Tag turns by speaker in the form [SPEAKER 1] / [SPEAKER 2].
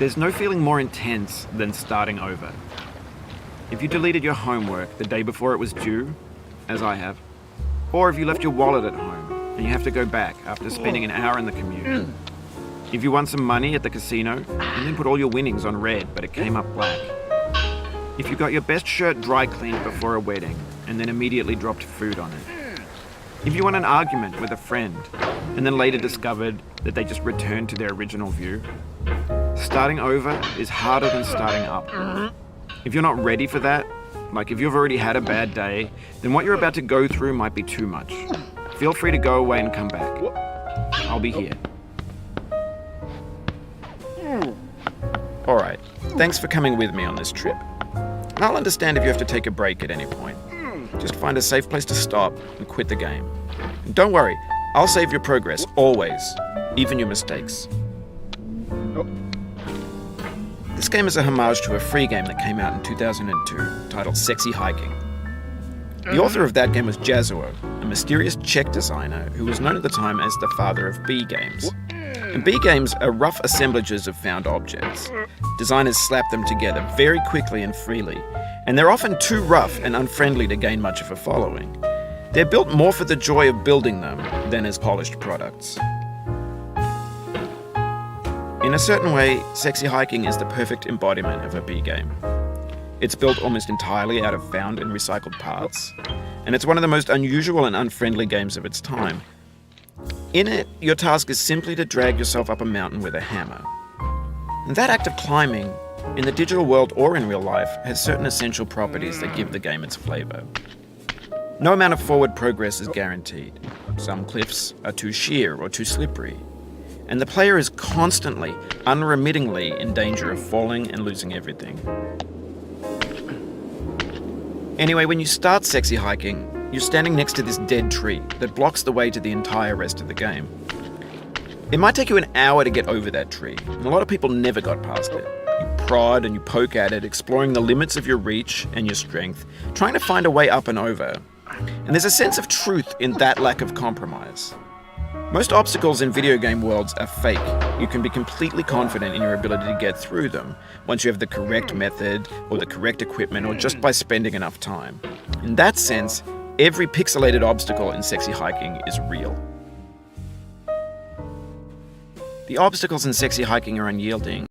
[SPEAKER 1] There's no feeling more intense than starting over. If you deleted your homework the day before it was due, as I have, or if you left your wallet at home and you have to go back after spending an hour in the commute. If you won some money at the casino and then put all your winnings on red but it came up black. If you got your best shirt dry cleaned before a wedding and then immediately dropped food on it. If you won an argument with a friend and then later discovered that they just returned to their original view. Starting over is harder than starting up. If you're not ready for that, like if you've already had a bad day, then what you're about to go through might be too much. Feel free to go away and come back. I'll be here. Alright, thanks for coming with me on this trip. And I'll understand if you have to take a break at any point. Just find a safe place to stop and quit the game. And don't worry, I'll save your progress, always, even your mistakes. This game is a homage to a free game that came out in 2002 titled Sexy Hiking. The author of that game was Jazuo, a mysterious Czech designer who was known at the time as the father of B games. And B games are rough assemblages of found objects. Designers slap them together very quickly and freely, and they're often too rough and unfriendly to gain much of a following. They're built more for the joy of building them than as polished products. In a certain way, Sexy Hiking is the perfect embodiment of a B game. It's built almost entirely out of found and recycled parts, and it's one of the most unusual and unfriendly games of its time. In it, your task is simply to drag yourself up a mountain with a hammer. And that act of climbing, in the digital world or in real life, has certain essential properties that give the game its flavor. No amount of forward progress is guaranteed. Some cliffs are too sheer or too slippery. And the player is constantly, unremittingly in danger of falling and losing everything. Anyway, when you start Sexy Hiking, you're standing next to this dead tree that blocks the way to the entire rest of the game. It might take you an hour to get over that tree, and a lot of people never got past it. You prod and you poke at it, exploring the limits of your reach and your strength, trying to find a way up and over. And there's a sense of truth in that lack of compromise. Most obstacles in video game worlds are fake. You can be completely confident in your ability to get through them once you have the correct method or the correct equipment or just by spending enough time. In that sense, every pixelated obstacle in Sexy Hiking is real. The obstacles in Sexy Hiking are unyielding,